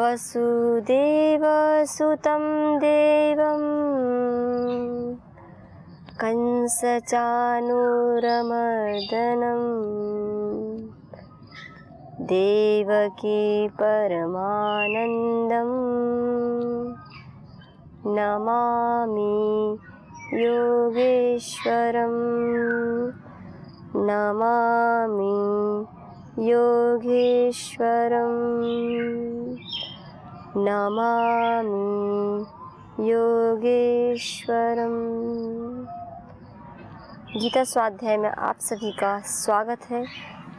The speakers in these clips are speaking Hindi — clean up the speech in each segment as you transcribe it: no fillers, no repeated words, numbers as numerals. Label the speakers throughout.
Speaker 1: वसुदेवसुतं देवं कंसचाणूरमर्दनं देवकी परमानन्दं नमामि योगेश्वरं नमामि योगेश्वरं नमामि योगेश्वरम। गीता स्वाध्याय में आप सभी का स्वागत है।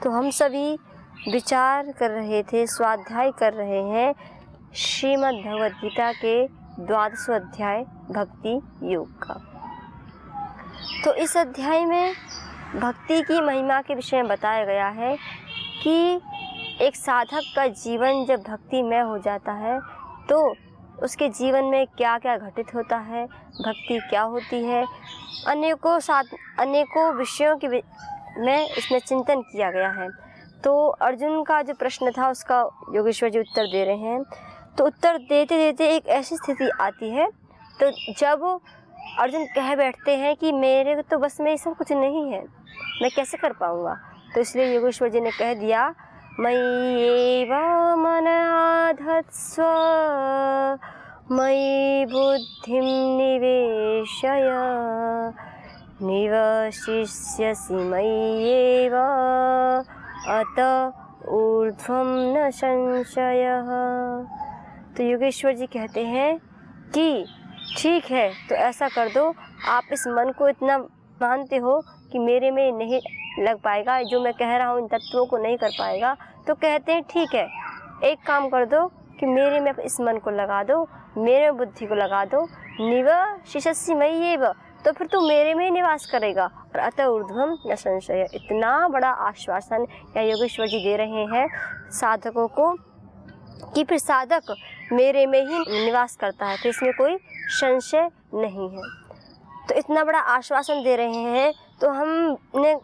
Speaker 1: तो हम सभी विचार कर रहे थे, स्वाध्याय कर रहे हैं श्रीमद् भगवद गीता के 12वें अध्याय भक्ति योग का। तो इस अध्याय में भक्ति की महिमा के विषय में बताया गया है कि एक साधक का जीवन जब भक्ति में हो जाता है तो उसके जीवन में क्या क्या घटित होता है, भक्ति क्या होती है, अनेकों विषयों के में इसमें चिंतन किया गया है। तो अर्जुन का जो प्रश्न था उसका योगेश्वर जी उत्तर दे रहे हैं। तो उत्तर देते देते एक ऐसी स्थिति आती है तो जब अर्जुन कह बैठते हैं कि मेरे तो बस में ये सब कुछ नहीं है, मैं कैसे कर पाऊँगा। तो इसलिए योगेश्वर जी ने कह दिया, मयि मन आधत्स्व मयि बुद्धिं निवेशय निवशिष्यसि मय्येव अत ऊर्ध्वं न संशयः। तो योगेश्वर जी कहते हैं कि ठीक है, तो ऐसा कर दो, आप इस मन को इतना मानते हो कि मेरे में नहीं लग पाएगा, जो मैं कह रहा हूँ इन तत्वों को नहीं कर पाएगा। तो कहते हैं ठीक है, एक काम कर दो कि मेरे में इस मन को लगा दो, मेरे में बुद्धि को लगा दो, निवशिष्यसि मय्येव, तो फिर तू मेरे में ही निवास करेगा। और अतः ऊर्ध्वं न संशय, इतना बड़ा आश्वासन या योगेश्वर जी दे रहे हैं साधकों को कि फिर साधक मेरे में ही निवास करता है, फिर इसमें कोई संशय नहीं है। तो इतना बड़ा आश्वासन दे रहे हैं। तो हमने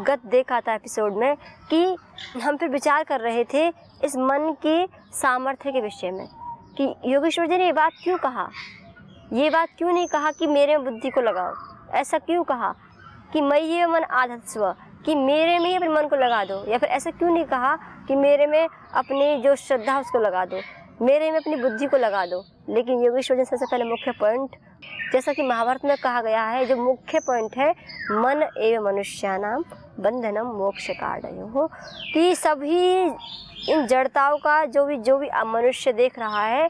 Speaker 1: गत देखा था एपिसोड में कि हम फिर विचार कर रहे थे इस मन की सामर्थ्य के विषय में कि योगेश्वर जी ने ये बात क्यों कहा, ये बात क्यों नहीं कहा कि मेरे में बुद्धि को लगाओ, ऐसा क्यों कहा कि मय्येव मन आधत्स्व, कि मेरे में ही अपने मन को लगा दो, या फिर ऐसा क्यों नहीं कहा कि मेरे में अपनी जो श्रद्धा उसको लगा दो, मेरे में अपनी बुद्धि को लगा दो। लेकिन योगेश्वर जी सबसे पहले मुख्य पॉइंट, जैसा कि महाभारत में कहा गया है, जो मुख्य पॉइंट है, मन एव मनुष्यानां बंधनम मोक्ष कारणयोः, कि सभी इन जड़ताओं का जो भी मनुष्य देख रहा है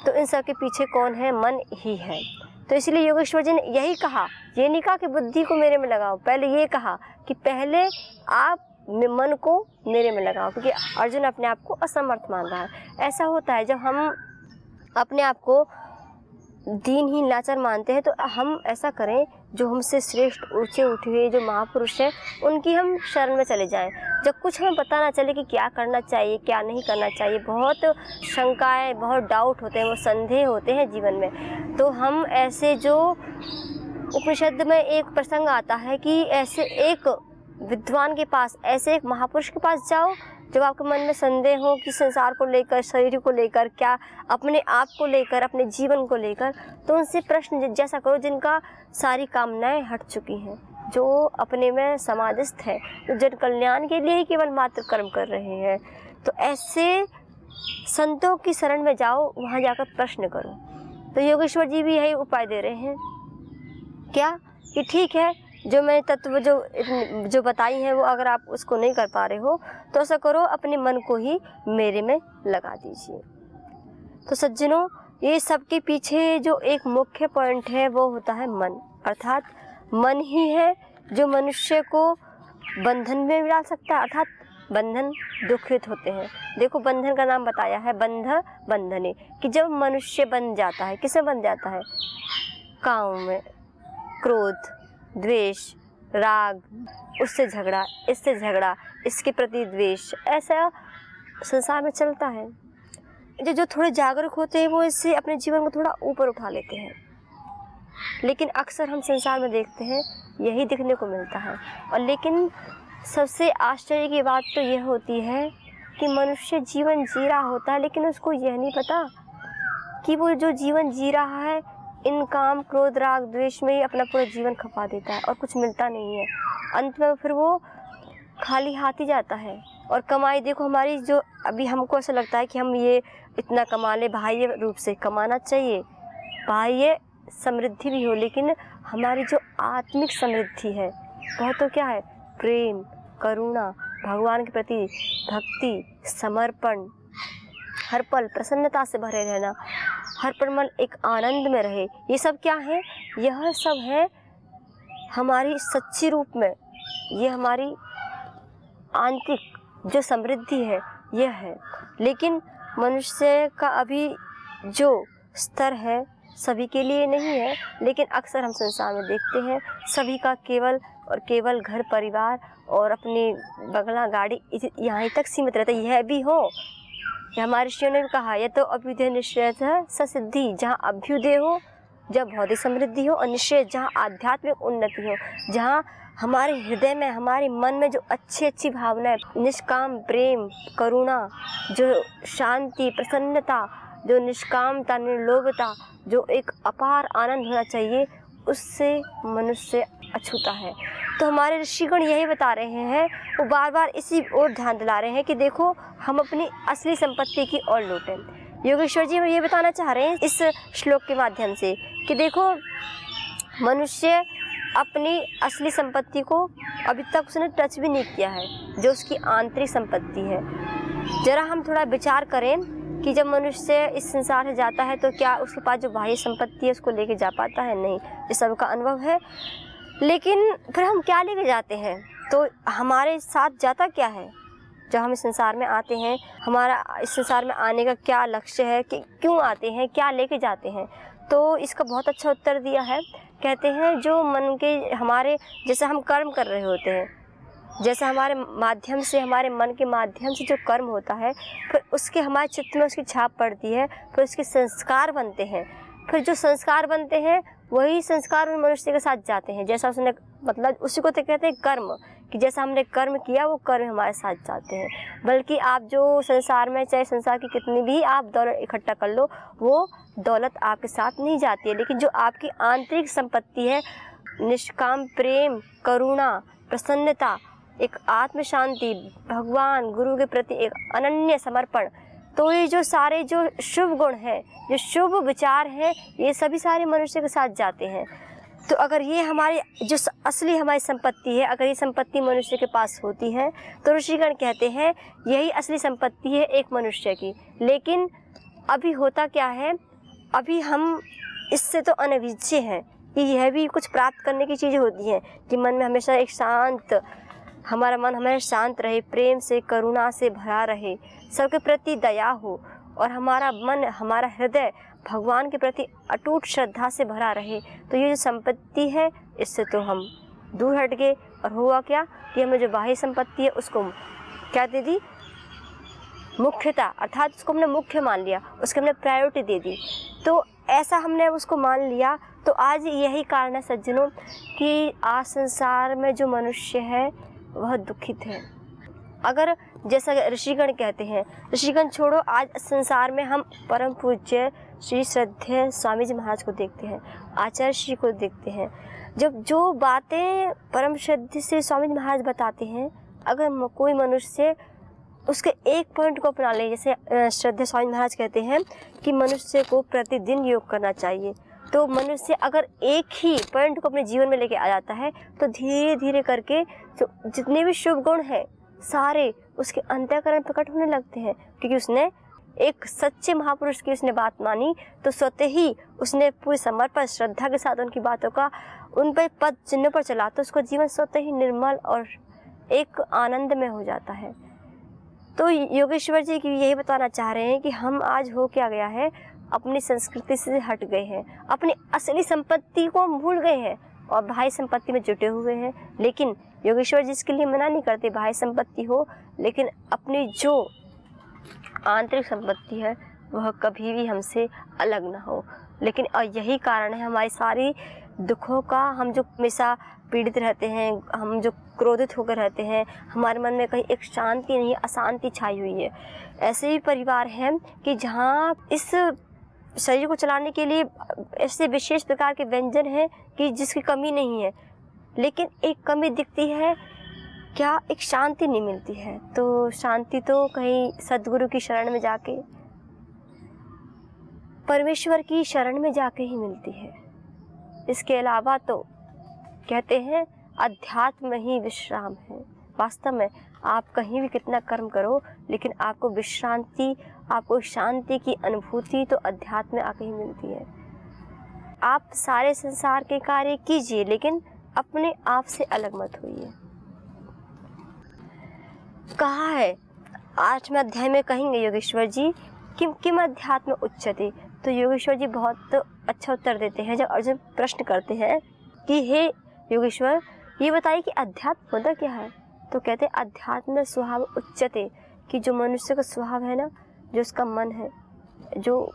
Speaker 1: तो इन सब के पीछे कौन है, मन ही है। तो इसलिए योगेश्वर जी ने यही कहा, ये नहीं कहा कि बुद्धि को मेरे में लगाओ, पहले ये कहा कि पहले आप मन को मेरे में लगाओ, क्योंकि अर्जुन अपने आप को असमर्थ मान रहा है। ऐसा होता है जब हम अपने आप को दीनहीन लाचार मानते हैं तो हम ऐसा करें, जो हमसे श्रेष्ठ ऊंचे उठे हुए जो महापुरुष हैं उनकी हम शरण में चले जाएं। जब कुछ हमें पता ना चले कि क्या करना चाहिए क्या नहीं करना चाहिए, बहुत शंकाएं, बहुत डाउट होते हैं, वो संदेह होते हैं जीवन में, तो हम ऐसे, जो उपनिषद में एक प्रसंग आता है कि ऐसे एक विद्वान के पास, ऐसे एक महापुरुष के पास जाओ जब आपके मन में संदेह हो कि संसार को लेकर, शरीर को लेकर, क्या अपने आप को लेकर, अपने जीवन को लेकर, तो उनसे प्रश्न जैसा करो जिनका सारी कामनाएं हट चुकी हैं, जो अपने में समाधिस्थ है, जो जन कल्याण के लिए ही केवल मात्र कर्म कर रहे हैं। तो ऐसे संतों की शरण में जाओ, वहाँ जाकर प्रश्न करो। तो योगेश्वर जी भी यही उपाय दे रहे हैं, क्या कि ठीक है, जो मैं तत्व जो बताई हैं वो अगर आप उसको नहीं कर पा रहे हो तो ऐसा करो, अपने मन को ही मेरे में लगा दीजिए। तो सज्जनों, ये सब के पीछे जो एक मुख्य पॉइंट है वो होता है मन, अर्थात मन ही है जो मनुष्य को बंधन में डाल सकता है, अर्थात बंधन दुखित होते हैं। देखो, बंधन का नाम बताया है, बंधने, कि जब मनुष्य बंध जाता है, किसमें बंध जाता है, काम में, क्रोध, द्वेष, राग, उससे झगड़ा, इससे झगड़ा, इसके प्रति द्वेष, ऐसा संसार में चलता है। जो थोड़े जागरूक होते हैं वो इससे अपने जीवन को थोड़ा ऊपर उठा लेते हैं, लेकिन अक्सर हम संसार में देखते हैं यही देखने को मिलता है। और लेकिन सबसे आश्चर्य की बात तो यह होती है कि मनुष्य जीवन जी रहा होता है, लेकिन उसको यह नहीं पता कि वो जो जीवन जी रहा है इन काम क्रोध राग द्वेष में ही अपना पूरा जीवन खपा देता है और कुछ मिलता नहीं है। अंत में फिर वो खाली हाथ ही जाता है। और कमाई देखो हमारी, जो अभी हमको ऐसा लगता है कि हम ये इतना कमा ले, बाह्य रूप से कमाना चाहिए, बाह्य समृद्धि भी हो, लेकिन हमारी जो आत्मिक समृद्धि है वह तो क्या है? प्रेम, करुणा, भगवान के प्रति भक्ति, समर्पण, हर पल प्रसन्नता से भरे रहना, हर पल मन एक आनंद में रहे। ये सब क्या है? यह सब है हमारी सच्ची रूप में, ये हमारी आंतरिक जो समृद्धि है यह है। लेकिन मनुष्य का अभी जो स्तर है सभी के लिए नहीं है, लेकिन अक्सर हम संसार में देखते हैं सभी का केवल और केवल घर परिवार और अपनी बंगला गाड़ी यहाँ तक सीमित रहता है। यह भी हो, हमारे ऋषियों ने भी कहा, यह तो अभ्युदय निश्चय ससिद्धि, जहाँ अभ्युदय हो, जब भौतिक समृद्धि हो, और निश्चय जहाँ आध्यात्मिक उन्नति हो, जहाँ हमारे हृदय में, हमारे मन में जो अच्छी अच्छी भावनाएं, निष्काम प्रेम, करुणा, जो शांति, प्रसन्नता, जो निष्कामता, निर्लोभता, जो एक अपार आनंद होना चाहिए, उससे मनुष्य अछूता है। तो हमारे ऋषिगण यही बता रहे हैं, वो बार बार इसी ओर ध्यान दिला रहे हैं कि देखो हम अपनी असली संपत्ति की ओर लौटें। योगेश्वर जी ये बताना चाह रहे हैं इस श्लोक के माध्यम से कि देखो मनुष्य अपनी असली संपत्ति को अभी तक उसने टच भी नहीं किया है, जो उसकी आंतरिक संपत्ति है। जरा हम थोड़ा विचार करें कि जब मनुष्य इस संसार से जाता है तो क्या उसके पास जो बाह्य संपत्ति है उसको लेके जा पाता है? नहीं, ये सबका अनुभव है। लेकिन फिर हम क्या लेके जाते हैं? तो हमारे साथ जाता क्या है? जब हम इस संसार में आते हैं, हमारा इस संसार में आने का क्या लक्ष्य है, कि क्यों आते हैं, क्या लेके जाते हैं? तो इसका बहुत अच्छा उत्तर दिया है। कहते हैं जो मन के हमारे, जैसे हम कर्म कर रहे होते हैं, जैसे हमारे माध्यम से, हमारे मन के माध्यम से जो कर्म होता है, फिर उसके हमारे चित्त में उसकी छाप पड़ती है, फिर उसके संस्कार बनते हैं। फिर जो संस्कार बनते हैं वही संस्कार उन मनुष्य के साथ जाते हैं, जैसा उसने, मतलब उसी को तो कहते हैं कर्म, कि जैसा हमने कर्म किया वो कर्म हमारे साथ जाते हैं। बल्कि आप जो संसार में, चाहे संसार की कितनी भी आप दौलत इकट्ठा कर लो, वो दौलत आपके साथ नहीं जाती है। लेकिन जो आपकी आंतरिक संपत्ति है, निष्काम प्रेम, करुणा, प्रसन्नता, एक आत्म शांति, भगवान गुरु के प्रति एक अनन्य समर्पण, तो ये जो सारे जो शुभ गुण हैं, जो शुभ विचार हैं, ये सभी सारे मनुष्य के साथ जाते हैं। तो अगर ये हमारी जो असली हमारी संपत्ति है, अगर ये संपत्ति मनुष्य के पास होती है, तो ऋषिगण कहते हैं यही असली संपत्ति है एक मनुष्य की। लेकिन अभी होता क्या है, अभी हम इससे तो अनभिज्ञ हैं कि यह भी कुछ प्राप्त करने की चीज़ें होती हैं कि मन में हमेशा एक शांत, हमारा मन हमेशा शांत रहे, प्रेम से, करुणा से भरा रहे, सबके प्रति दया हो, और हमारा मन, हमारा हृदय भगवान के प्रति अटूट श्रद्धा से भरा रहे। तो ये जो संपत्ति है, इससे तो हम दूर हट गए। और हुआ क्या कि हमें जो बाह्य संपत्ति है उसको क्या दे दी? मुख्यता, अर्थात उसको हमने मुख्य मान लिया, उसको हमने प्रायोरिटी दे दी। तो ऐसा हमने उसको मान लिया, तो आज यही कारण है सज्जनों कि आज संसार में जो मनुष्य है वह दुखित है। अगर जैसा ऋषिगण कहते हैं, ऋषिगण छोड़ो, आज संसार में हम परम पूज्य श्री श्रद्धेय स्वामी जी महाराज को देखते हैं, आचार्य श्री को देखते हैं। जब जो बातें परम श्रद्धेय से स्वामी जी महाराज बताते हैं, अगर कोई मनुष्य उसके एक पॉइंट को अपना ले, जैसे श्रद्धेय स्वामी महाराज कहते हैं कि मनुष्य को प्रतिदिन योग करना चाहिए, तो मनुष्य अगर एक ही पॉइंट को अपने जीवन में लेके आ जाता है, तो धीरे धीरे करके जो जितने भी शुभ गुण हैं सारे उसके अंतःकरण प्रकट होने लगते हैं। क्योंकि उसने एक सच्चे महापुरुष की उसने बात मानी, तो स्वतः ही उसने पूरी समर्पण श्रद्धा के साथ उनकी बातों का, उन पर पद चिन्ह पर चला, तो उसका जीवन स्वतः ही निर्मल और एक आनंद में हो जाता है। तो योगेश्वर जी की यही बताना चाह रहे हैं कि हम आज हो क्या गया है, अपनी संस्कृति से हट गए हैं, अपनी असली संपत्ति को भूल गए हैं और बाह्य संपत्ति में जुटे हुए हैं। लेकिन योगेश्वर जी इसके लिए मना नहीं करते, बाह्य संपत्ति हो, लेकिन अपनी जो आंतरिक संपत्ति है वह कभी भी हमसे अलग ना हो। लेकिन यही कारण है हमारी सारी दुखों का, हम जो हमेशा पीड़ित रहते हैं, हम जो क्रोधित होकर रहते हैं, हमारे मन में कहीं एक शांति नहीं है, अशांति छाई हुई है। ऐसे ही परिवार हैं कि जहाँ इस शरीर को चलाने के लिए ऐसे विशेष प्रकार के व्यंजन हैं कि जिसकी कमी नहीं है, लेकिन एक कमी दिखती है, क्या एक शांति नहीं मिलती है। तो शांति तो कहीं सद्गुरु की शरण में जाके, परमेश्वर की शरण में जाके ही मिलती है। इसके अलावा तो कहते हैं अध्यात्म ही विश्राम है। वास्तव में आप कहीं भी कितना कर्म करो, लेकिन आपको विश्रांति, आपको शांति की अनुभूति तो अध्यात्म में आके ही मिलती है। आप सारे संसार के कार्य कीजिए, लेकिन अपने आप से अलग मत होइए। कहा है 8वें अध्याय में, कहेंगे योगेश्वर जी किम अध्यात्म उच्यते। तो योगेश्वर जी बहुत अच्छा उत्तर देते हैं। जब अर्जुन प्रश्न करते हैं कि हे योगेश्वर, ये बताइए कि अध्यात्म होता क्या है, तो कहते हैं अध्यात्म स्वभाव उच्यते, कि जो मनुष्य का स्वभाव है ना, जो उसका मन है, जो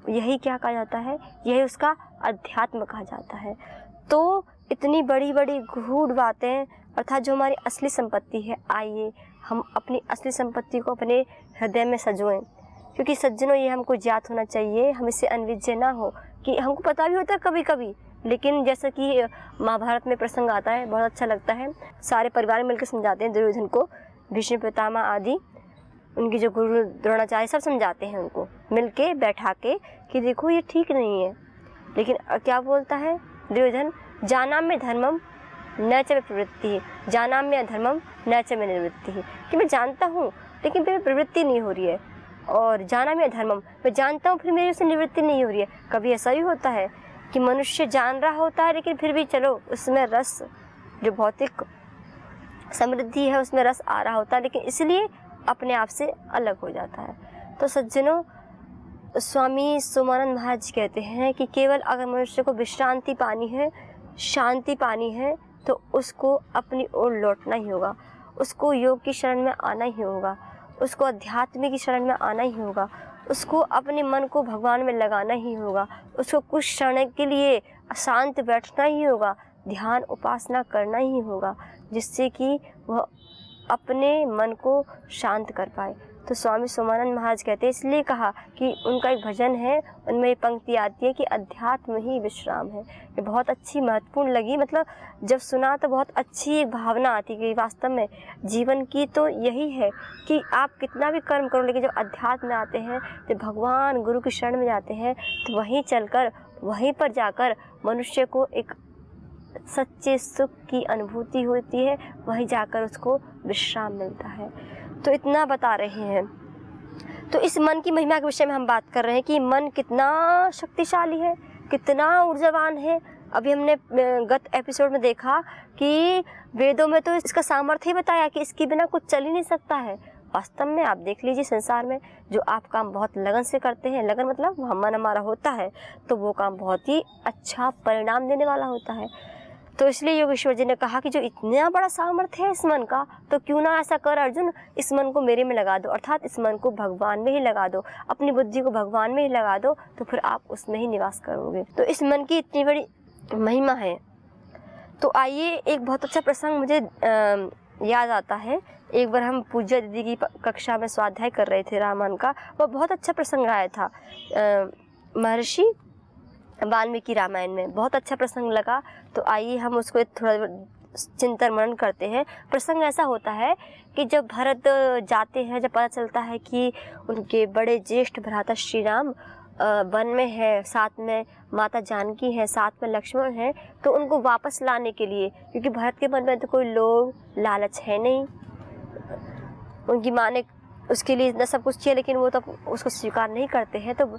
Speaker 1: यही क्या कहा जाता है, यही उसका अध्यात्म कहा जाता है। तो इतनी बड़ी बड़ी गूढ़ बातें, अर्थात जो हमारी असली संपत्ति है, आइए हम अपनी असली संपत्ति को अपने हृदय में सजोएं। क्योंकि सज्जनों, ये हमको ज्ञात होना चाहिए, हम इससे अनविज्ञ ना हो, कि हमको पता भी होता है कभी कभी, लेकिन जैसा कि महाभारत में प्रसंग आता है, बहुत अच्छा लगता है। सारे परिवार मिलकर समझाते हैं दुर्योधन को, भीष्म पितामह आदि उनके जो गुरु द्रोणाचार्य सब समझाते हैं उनको मिलके बैठा के कि देखो ये ठीक नहीं है। लेकिन क्या बोलता है दुर्योधन, जानाम्य धर्मम न च मे प्रवृत्ति, जानाम्य अधर्मम न च मे निवृत्ति, कि मैं जानता हूँ लेकिन मेरी प्रवृत्ति नहीं हो रही है, और जानाम्य धर्मम, मैं जानता हूँ फिर मेरी उससे निवृत्ति नहीं हो रही है। कभी ऐसा भी होता है कि मनुष्य जान रहा होता है, लेकिन फिर भी चलो उसमें रस, जो भौतिक समृद्धि है उसमें रस आ रहा होता है, लेकिन इसलिए अपने आप से अलग हो जाता है। तो सज्जनों, स्वामी सोमानंद महाराज कहते हैं कि केवल अगर मनुष्य को विश्रांति पानी है, शांति पानी है, तो उसको अपनी ओर लौटना ही होगा, उसको योग की शरण में आना ही होगा, उसको अध्यात्म की शरण में आना ही होगा, उसको अपने मन को भगवान में लगाना ही होगा, उसको कुछ क्षण के लिए शांत बैठना ही होगा, ध्यान उपासना करना ही होगा, जिससे कि वह अपने मन को शांत कर पाए। तो स्वामी सोमानंद महाराज कहते हैं, इसलिए कहा कि उनका एक भजन है, उनमें ये पंक्ति आती है कि अध्यात्म ही विश्राम है। ये बहुत अच्छी महत्वपूर्ण लगी, मतलब जब सुना तो बहुत अच्छी एक भावना आती कि वास्तव में जीवन की तो यही है कि आप कितना भी कर्म करो, लेकिन जब अध्यात्म में आते हैं, जब भगवान गुरु की शरण में जाते हैं, तो वहीं चलकर, वहीं पर जाकर मनुष्य को एक सच्चे सुख की अनुभूति होती है, वहीं जाकर उसको विश्राम मिलता है। तो इतना बता रहे हैं। तो इस मन की महिमा के विषय में हम बात कर रहे हैं कि मन कितना शक्तिशाली है, कितना ऊर्जावान है। अभी हमने गत एपिसोड में देखा कि वेदों में तो इसका सामर्थ्य ही बताया कि इसके बिना कुछ चल ही नहीं सकता है। वास्तव में आप देख लीजिए, संसार में जो आप काम बहुत लगन से करते हैं, लगन मतलब मन हमारा होता है, तो वो काम बहुत ही अच्छा परिणाम देने वाला होता है। तो इसलिए योगेश्वर जी ने कहा कि जो इतना बड़ा सामर्थ्य है इस मन का, तो क्यों ना ऐसा कर अर्जुन, इस मन को मेरे में लगा दो, अर्थात इस मन को भगवान में ही लगा दो, अपनी बुद्धि को भगवान में ही लगा दो, तो फिर आप उसमें ही निवास करोगे। तो इस मन की इतनी बड़ी महिमा है। तो आइए, एक बहुत अच्छा प्रसंग मुझे याद आता है। एक बार हम पूज्य दीदी की कक्षा में स्वाध्याय कर रहे थे रामायण का, वो बहुत अच्छा प्रसंग आया था महर्षि वाल्मीकि रामायण में, बहुत अच्छा प्रसंग लगा। तो आइए हम उसको थोड़ा चिंतन मनन करते हैं। प्रसंग ऐसा होता है कि जब भरत जाते हैं, जब पता चलता है कि उनके बड़े ज्येष्ठ भ्राता श्री राम वन में है, साथ में माता जानकी है, साथ में लक्ष्मण है, तो उनको वापस लाने के लिए, क्योंकि भरत के मन में तो कोई लोभ लालच है नहीं, उनकी माँ ने उसके लिए इतना सब कुछ किया, लेकिन वो तो उसको स्वीकार नहीं करते हैं। तो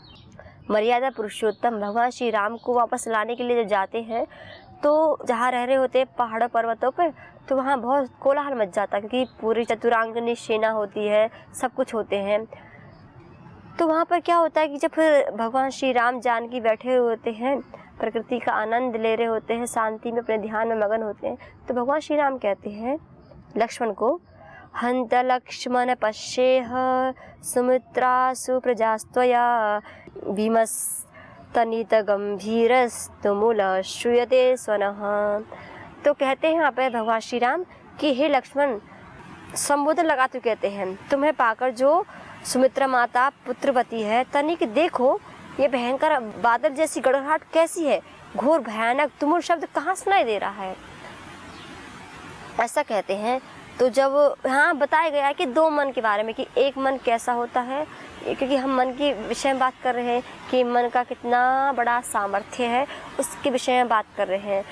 Speaker 1: मर्यादा पुरुषोत्तम भगवान श्री राम को वापस लाने के लिए जब जाते हैं, तो जहाँ रह रहे होते हैं पहाड़ों पर्वतों पर, तो वहाँ बहुत कोलाहल मच जाता है, क्योंकि पूरी चतुरांगनी सेना होती है, सब कुछ होते हैं। तो वहाँ पर क्या होता है कि जब फिर भगवान श्री राम जानकी बैठे हुए होते हैं, प्रकृति का आनंद ले रहे होते हैं, शांति में अपने ध्यान में मगन होते हैं, तो भगवान श्री राम कहते हैं लक्ष्मण को, हंत लक्ष्मण पश्येह सुमित्रा सुप्रजास्त्वया तनित गंभीरस्तुमुल श्रूयते स्वनः। तो कहते हैं यहाँ पे भगवान श्री राम कि हे लक्ष्मण, संबोधन लगाते कहते हैं, तुम्हें पाकर जो सुमित्रा माता पुत्रवती है, तनिक देखो ये भयंकर बादल जैसी गड़गड़ाहट कैसी है, घोर भयानक तुमुल शब्द कहाँ सुनाई दे रहा है, ऐसा कहते हैं। तो जब यहाँ बताया गया है कि दो मन के बारे में, कि एक मन कैसा होता है, क्योंकि हम मन के विषय में बात कर रहे हैं कि मन का कितना बड़ा सामर्थ्य है, उसके विषय में बात कर रहे हैं।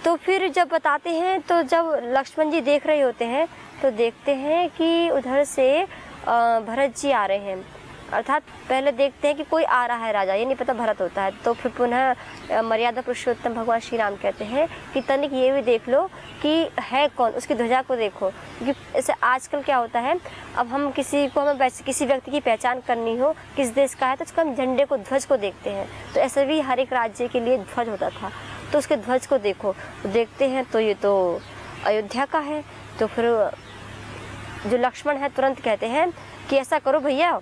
Speaker 1: तो फिर जब बताते हैं, तो जब लक्ष्मण जी देख रहे होते हैं तो देखते हैं कि उधर से भरत जी आ रहे हैं, अर्थात पहले देखते हैं कि कोई आ रहा है राजा, ये नहीं पता भरत होता है। तो फिर पुनः मर्यादा पुरुषोत्तम भगवान श्री राम कहते हैं कि तनिक ये भी देख लो कि है कौन, उसकी ध्वजा को देखो। क्योंकि ऐसे आजकल क्या होता है, अब हम किसी व्यक्ति की पहचान करनी हो किस देश का है, तो उसका हम झंडे को, ध्वज को देखते हैं। तो ऐसे भी हर एक राज्य के लिए ध्वज होता था, तो उसके ध्वज को देखो, देखते हैं तो ये तो अयोध्या का है। तो फिर जो लक्ष्मण है तुरंत कहते हैं कि ऐसा करो भैया,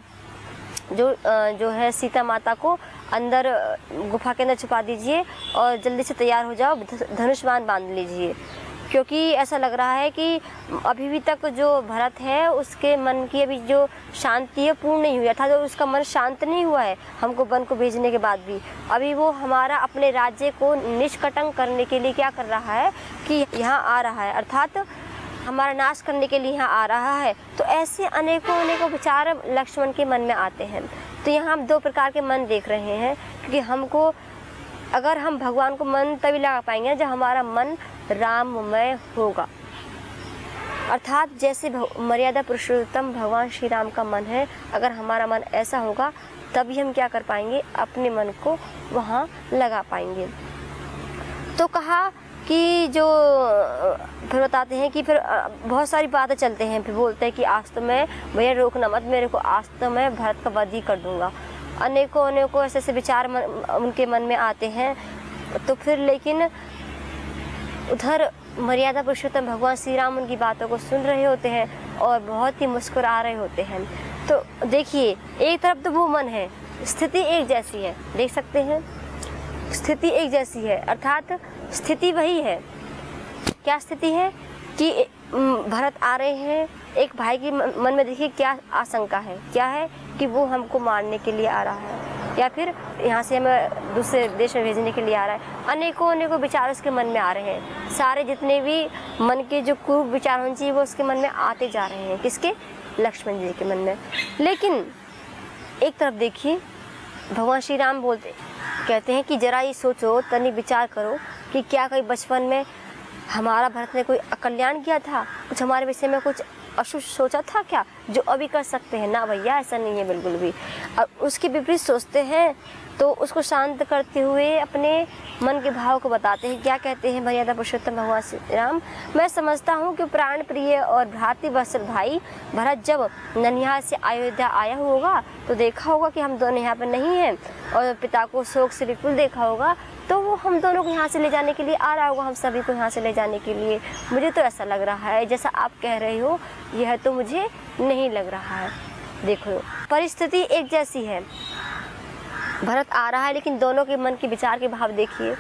Speaker 1: जो है सीता माता को अंदर गुफा के अंदर छुपा दीजिए और जल्दी से तैयार हो जाओ, धनुष बाण बांध लीजिए। क्योंकि ऐसा लग रहा है कि अभी भी तक जो भरत है उसके मन की अभी जो शांति है पूर्ण नहीं हुई, अर्थात जो उसका मन शांत नहीं हुआ है हमको वन को भेजने के बाद भी। अभी वो हमारा अपने राज्य को निष्कटंक करने के लिए क्या कर रहा है कि यहाँ आ रहा है, अर्थात हमारा नाश करने के लिए यहाँ आ रहा है। तो ऐसे अनेकों विचार लक्ष्मण के मन में आते हैं। तो यहाँ हम दो प्रकार के मन देख रहे हैं, क्योंकि हमको, अगर हम भगवान को मन तभी लगा पाएंगे जब हमारा मन राममय होगा, अर्थात जैसे मर्यादा पुरुषोत्तम भगवान श्री राम का मन है, अगर हमारा मन ऐसा होगा तभी हम क्या कर पाएंगे, अपने मन को वहाँ लगा पाएंगे। तो कहा कि जो फिर बताते हैं कि फिर बहुत सारी बातें चलते हैं, फिर बोलते हैं कि आज तो मैं, भैया रोकना मत मेरे को, आज तो मैं भरत का वध ही कर दूंगा। अनेकों ऐसे विचार उनके मन में आते हैं। तो फिर लेकिन उधर मर्यादा पुरुषोत्तम भगवान श्री राम उनकी बातों को सुन रहे होते हैं और बहुत ही मुस्कुरा रहे होते हैं। तो देखिए, एक तरफ तो वो मन है, स्थिति एक जैसी है, देख सकते हैं स्थिति एक जैसी है, अर्थात स्थिति वही है। क्या स्थिति है कि भरत आ रहे हैं, एक भाई के मन में देखिए क्या आशंका है, क्या है कि वो हमको मारने के लिए आ रहा है, या फिर यहाँ से हमें दूसरे देश में भेजने के लिए आ रहा है। अनेकों विचार उसके मन में आ रहे हैं। सारे जितने भी मन के जो कुरूप विचार होने चाहिए वो उसके मन में आते जा रहे हैं। किसके? लक्ष्मण जी के मन में। लेकिन एक तरफ देखिए, भगवान श्री राम कहते हैं कि जरा ये सोचो, तनी विचार करो कि क्या कोई बचपन में हमारा भरत ने कोई अकल्याण किया था, कुछ हमारे विषय में कुछ अशुभ सोचा था क्या, जो अभी कर सकते हैं? ना भैया, ऐसा नहीं है बिल्कुल भी। और उसके विपरीत सोचते हैं तो उसको शांत करते हुए अपने मन के भाव को बताते हैं। क्या कहते हैं मर्यादा पुरुषोत्तम भगवान श्री राम? मैं समझता हूँ कि प्राण प्रिय और भ्रातृ वत्सल भाई भरत जब ननिहाल से अयोध्या आया होगा तो देखा होगा कि हम दोनों यहाँ पर नहीं हैं, और पिता को शोक से विपुल देखा होगा, तो वो हम दोनों को यहाँ से ले जाने के लिए आ रहा होगा, हम सभी को यहाँ से ले जाने के लिए। मुझे तो ऐसा लग रहा है, जैसा आप कह रहे हो यह तो मुझे नहीं लग रहा है। देखो, परिस्थिति एक जैसी है, भरत आ रहा है, लेकिन दोनों के मन के विचार के भाव देखिए।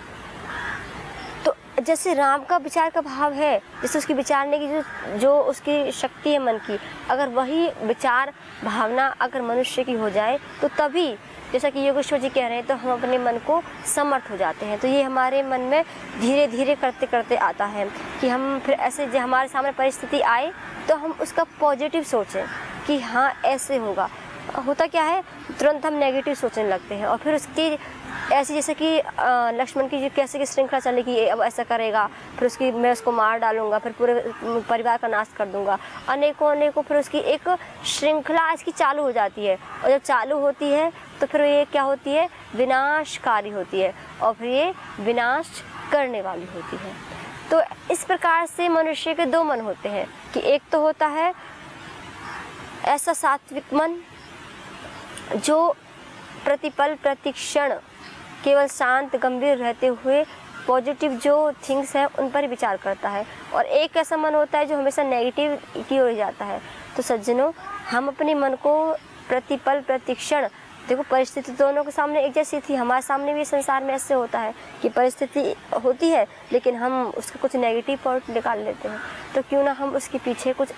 Speaker 1: तो जैसे राम का विचार का भाव है, जैसे उसकी विचारने की जो उसकी शक्ति है मन की, अगर वही विचार भावना अगर मनुष्य की हो जाए तो तभी, जैसा कि योगेश्वर जी कह रहे हैं, तो हम अपने मन को समर्थ हो जाते हैं। तो ये हमारे मन में धीरे धीरे करते करते आता है कि हम फिर ऐसे जो हमारे सामने परिस्थिति आए तो हम उसका पॉजिटिव सोचें कि हाँ ऐसे होगा। होता क्या है, तुरंत हम नेगेटिव सोचने लगते हैं, और फिर उसकी ऐसी, जैसे कि लक्ष्मण की कैसे की श्रृंखला चली कि अब ऐसा करेगा, फिर उसकी मैं उसको मार डालूंगा, फिर पूरे परिवार का नाश कर दूंगा, अनेकों फिर उसकी एक श्रृंखला इसकी चालू हो जाती है। और जब चालू होती है तो फिर ये क्या होती है, विनाशकारी होती है, और फिर ये विनाश करने वाली होती है। तो इस प्रकार से मनुष्य के दो मन होते हैं कि एक तो होता है ऐसा सात्विक मन जो प्रतिपल प्रतिक्षण केवल शांत गंभीर रहते हुए पॉजिटिव जो थिंग्स हैं उन पर विचार करता है, और एक ऐसा मन होता है जो हमेशा नेगेटिव की ओर जाता है। तो सज्जनों, हम अपने मन को प्रतिपल प्रतिक्षण देखो परिस्थिति दोनों के सामने एक जैसी थी, हमारे सामने भी संसार में ऐसे होता है कि परिस्थिति होती है लेकिन हम उसका कुछ नेगेटिव पॉइंट निकाल लेते हैं। तो क्यों ना हम उसके पीछे कुछ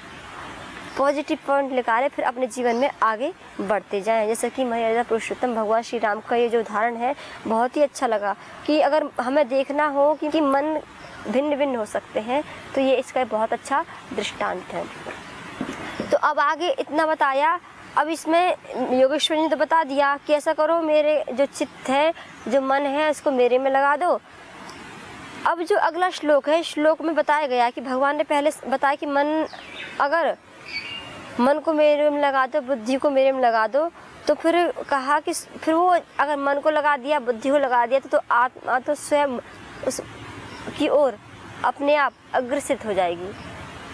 Speaker 1: पॉजिटिव पॉइंट निकालें, फिर अपने जीवन में आगे बढ़ते जाएं। जैसे कि मर्यादा पुरुषोत्तम भगवान श्री राम का ये जो उदाहरण है बहुत ही अच्छा लगा कि अगर हमें देखना हो कि मन भिन्न भिन्न हो सकते हैं तो ये इसका बहुत अच्छा दृष्टांत है। तो अब आगे इतना बताया। अब इसमें योगेश्वर ने तो बता दिया कि ऐसा करो, मेरे जो चित्त है, जो मन है, उसको मेरे में लगा दो। अब जो अगला श्लोक है, श्लोक में बताया गया कि भगवान ने पहले बताया कि अगर मन को मेरे में लगा दो, बुद्धि को मेरे में लगा दो, तो फिर कहा कि फिर वो अगर मन को लगा दिया, बुद्धि को लगा दिया तो आत्मा तो स्वयं उस की ओर अपने आप अग्रसित हो जाएगी।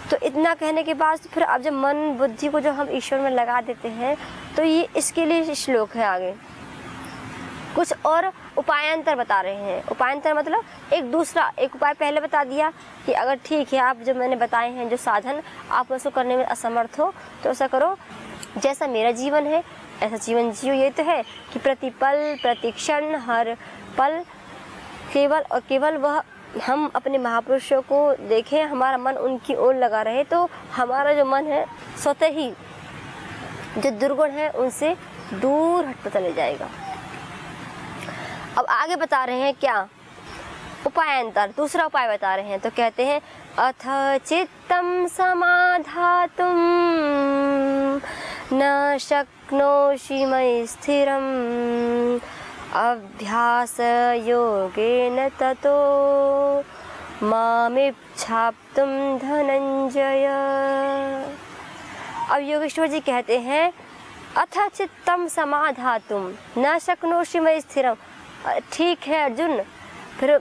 Speaker 1: तो इतना कहने के बाद फिर अब जब मन बुद्धि को जो हम ईश्वर में लगा देते हैं तो ये इसके लिए श्लोक है। आगे कुछ और उपायांतर बता रहे हैं। उपायांतर मतलब एक उपाय पहले बता दिया कि अगर ठीक है आप जो मैंने बताए हैं जो साधन आप उसको करने में असमर्थ हो तो ऐसा करो, जैसा मेरा जीवन है ऐसा जीवन जियो। ये तो है कि प्रतिपल प्रतिक्षण हर पल केवल वह हम अपने महापुरुषों को देखें, हमारा मन उनकी ओर लगा रहे तो हमारा जो मन है स्वतः ही जो दुर्गुण है उनसे दूर हटता चले जाएगा। अब आगे बता रहे हैं क्या उपायांतर, दूसरा उपाय बता रहे हैं। तो कहते हैं अथ चित्तं समाधातुं न शक्नोषि मयि स्थिरम् अभ्यास योगेन ततो मामिच्छाप्तुं धनंजय। अब योगेश्वर जी कहते हैं अथ चित्तं समाधातुं न शक्नोषि मयि स्थिरम्। ठीक है अर्जुन, फिर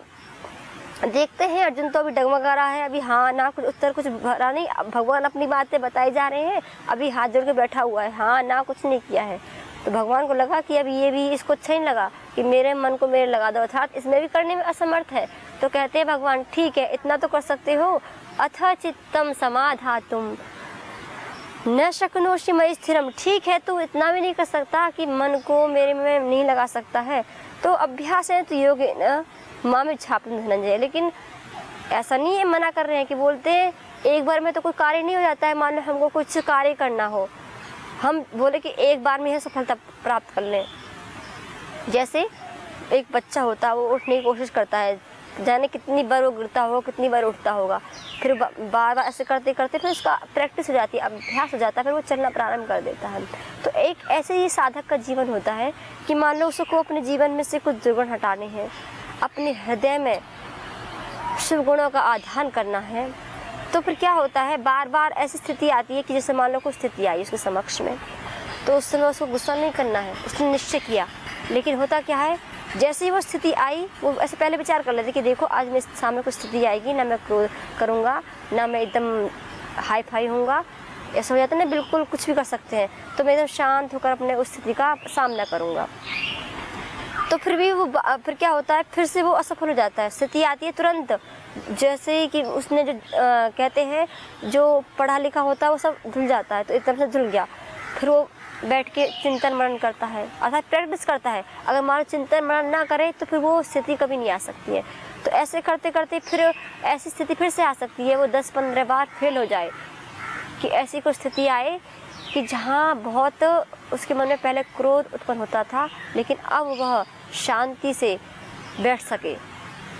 Speaker 1: देखते हैं। अर्जुन तो अभी डगमगा रहा है, अभी हाँ ना कुछ उत्तर कुछ भरा नहीं। भगवान अपनी बातें बताई जा रहे हैं, अभी हाथ जोड़ के बैठा हुआ है, हाँ ना कुछ नहीं किया है। तो भगवान को लगा कि अभी ये भी इसको अच्छा नहीं लगा कि मेरे मन को मेरे लगा दो, अर्थात इसमें भी करने में असमर्थ है। तो कहते हैं भगवान ठीक है इतना तो कर सकते हो, अथ चित्तं समाधातुं न शक्नोषि मयि स्थिरम्। ठीक है तू इतना भी नहीं कर सकता कि मन को मेरे में नहीं लगा सकता है, तो अभ्यास है तो योगेन मामिच्छाप्तुं धनंजय। लेकिन ऐसा नहीं है, मना कर रहे हैं कि बोलते हैं एक बार में तो कोई कार्य नहीं हो जाता है। मान लो हमको कुछ कार्य करना हो, हम बोले कि एक बार में ही सफलता प्राप्त कर लें। जैसे एक बच्चा होता है, वो उठने की कोशिश करता है, जाने कितनी बार वो गिरता होगा, कितनी बार उठता होगा, फिर बार बार ऐसे करते करते फिर उसका प्रैक्टिस हो जाती है, अभ्यास हो जाता है, फिर वो चलना प्रारंभ कर देता है। तो एक ऐसे ही साधक का जीवन होता है कि मान लो उसको अपने जीवन में से कुछ दुर्गुण हटाने हैं, अपने हृदय में शुभ गुणों का आधान करना है। तो फिर क्या होता है, बार बार ऐसी स्थिति आती है कि जैसे मान लो कोई स्थिति आई उसके समक्ष में, तो उस समय उसको गुस्सा नहीं करना है, उसने निश्चय किया। लेकिन होता क्या है, जैसे ही वो स्थिति आई वो ऐसे पहले विचार कर लेते कि देखो आज मेरे सामने कुछ स्थिति आएगी, ना मैं क्रोध करूँगा, ना मैं एकदम हाई फाई होऊंगा, ऐसा हो जाता है ना, बिल्कुल कुछ भी कर सकते हैं। तो मैं एकदम शांत होकर अपने उस स्थिति का सामना करूँगा। तो फिर भी वो फिर क्या होता है, फिर से वो असफल हो जाता है। स्थिति आती है तुरंत, जैसे कि उसने जो कहते हैं जो पढ़ा लिखा होता है वो सब धुल जाता है, तो एकदम से धुल गया। फिर वो बैठ के चिंतन मनन करता है, अर्थात प्रैक्टिस करता है। अगर मान चिंतन मनन ना करे तो फिर वो स्थिति कभी नहीं आ सकती है। तो ऐसे करते करते फिर ऐसी स्थिति फिर से आ सकती है, वो 10-15 बार फेल हो जाए कि ऐसी कोई स्थिति आए कि जहाँ बहुत उसके मन में पहले क्रोध उत्पन्न होता था, लेकिन अब वह शांति से बैठ सके,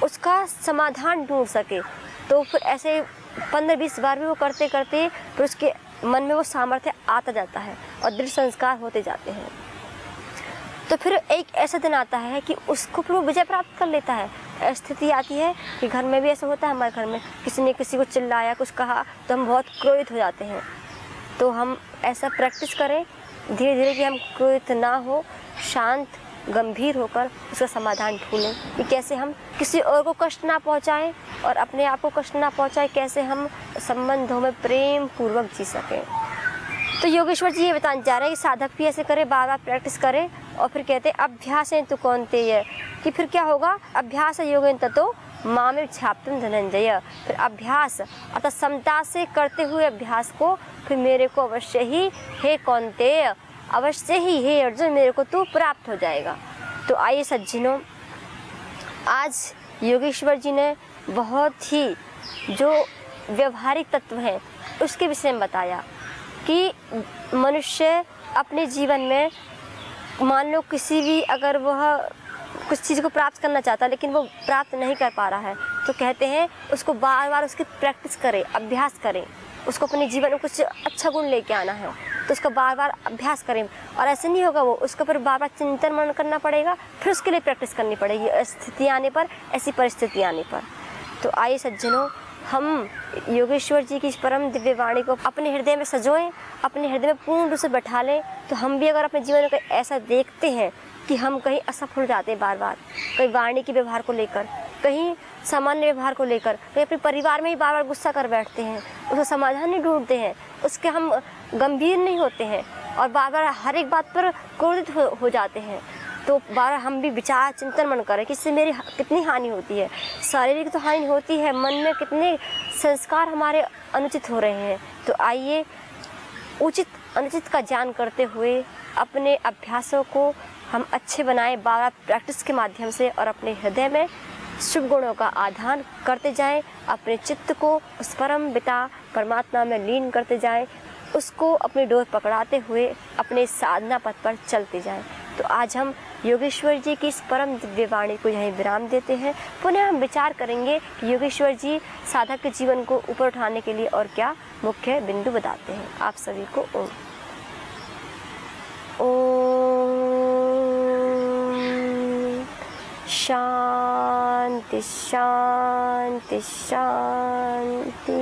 Speaker 1: उसका समाधान ढूंढ सके। तो फिर ऐसे 15-20 बार भी वो करते करते फिर उसके मन में वो सामर्थ्य आता जाता है और दृढ़ संस्कार होते जाते हैं। तो फिर एक ऐसा दिन आता है कि उसको फिर वो विजय प्राप्त कर लेता है। स्थिति आती है कि घर में भी ऐसा होता है, हमारे घर में किसी ने किसी को चिल्लाया, कुछ कहा तो हम बहुत क्रोधित हो जाते हैं। तो हम ऐसा प्रैक्टिस करें धीरे धीरे कि हम क्रोधित ना हो, शांत गंभीर होकर उसका समाधान ढूंढें कि कैसे हम किसी और को कष्ट ना पहुंचाएं और अपने आप को कष्ट ना पहुंचाएं, कैसे हम संबंधों में प्रेम पूर्वक जी सकें। तो योगेश्वर जी ये बताना चाह रहे हैं कि साधक भी ऐसे करे, बार बार प्रैक्टिस करें। और फिर कहते हैं अभ्यास है तो कौन्तेय, कि फिर क्या होगा, अभ्यास योगेन ततो मामिच्छाप्तुं धनंजय। फिर अभ्यास अर्थात समता से करते हुए अभ्यास को फिर मेरे को अवश्य ही हे कौन्तेय अवश्य ही हे अर्जुन मेरे को तू प्राप्त हो जाएगा। तो आइए सज्जनों, आज योगेश्वर जी ने बहुत ही जो व्यवहारिक तत्व हैं उसके विषय में बताया कि मनुष्य अपने जीवन में मान लो किसी भी अगर वह कुछ चीज़ को प्राप्त करना चाहता है लेकिन वो प्राप्त नहीं कर पा रहा है, तो कहते हैं उसको बार बार उसकी प्रैक्टिस करें, अभ्यास करें। उसको अपने जीवन में कुछ अच्छा गुण लेके आना है तो उसका बार बार अभ्यास करें, और ऐसे नहीं होगा वो, उसका फिर बार बार चिंतन मनन करना पड़ेगा, फिर उसके लिए प्रैक्टिस करनी पड़ेगी स्थिति आने पर, ऐसी परिस्थिति आने पर। तो आइए सज्जनों, हम योगेश्वर जी की इस परम दिव्य वाणी को अपने हृदय में सजोएं, अपने हृदय में पूर्ण रूप से बैठा लें। तो हम भी अगर अपने जीवन में कहीं ऐसा देखते हैं कि हम कहीं असफल हो जाते हैं बार बार, कहीं वाणी के व्यवहार को लेकर, कहीं सामान्य व्यवहार को लेकर, कहीं अपने परिवार में ही बार बार गुस्सा कर बैठते हैं, उसका समाधान नहीं ढूंढते हैं, उसके हम गंभीर नहीं होते हैं और बार बार हर एक बात पर क्रोधित हो जाते हैं, तो बार हम भी विचार चिंतन मन करें कि इससे मेरी कितनी हानि होती है। शारीरिक तो हानि होती है, मन में कितने संस्कार हमारे अनुचित हो रहे हैं। तो आइए उचित अनुचित का ज्ञान करते हुए अपने अभ्यासों को हम अच्छे बनाएं, बार बार प्रैक्टिस के माध्यम से, और अपने हृदय में शुभ गुणों का आधान करते जाएं। अपने चित्त को उस परम पिता परमात्मा में लीन करते जाएं, उसको अपनी डोर पकड़ाते हुए अपने साधना पथ पर चलते जाएं। तो आज हम योगेश्वर जी की इस परम दिव्य वाणी को यहीं विराम देते हैं। पुनः हम विचार करेंगे कि योगेश्वर जी साधक के जीवन को ऊपर उठाने के लिए और क्या मुख्य बिंदु बताते हैं। आप सभी को ओम शांति शांति शांति।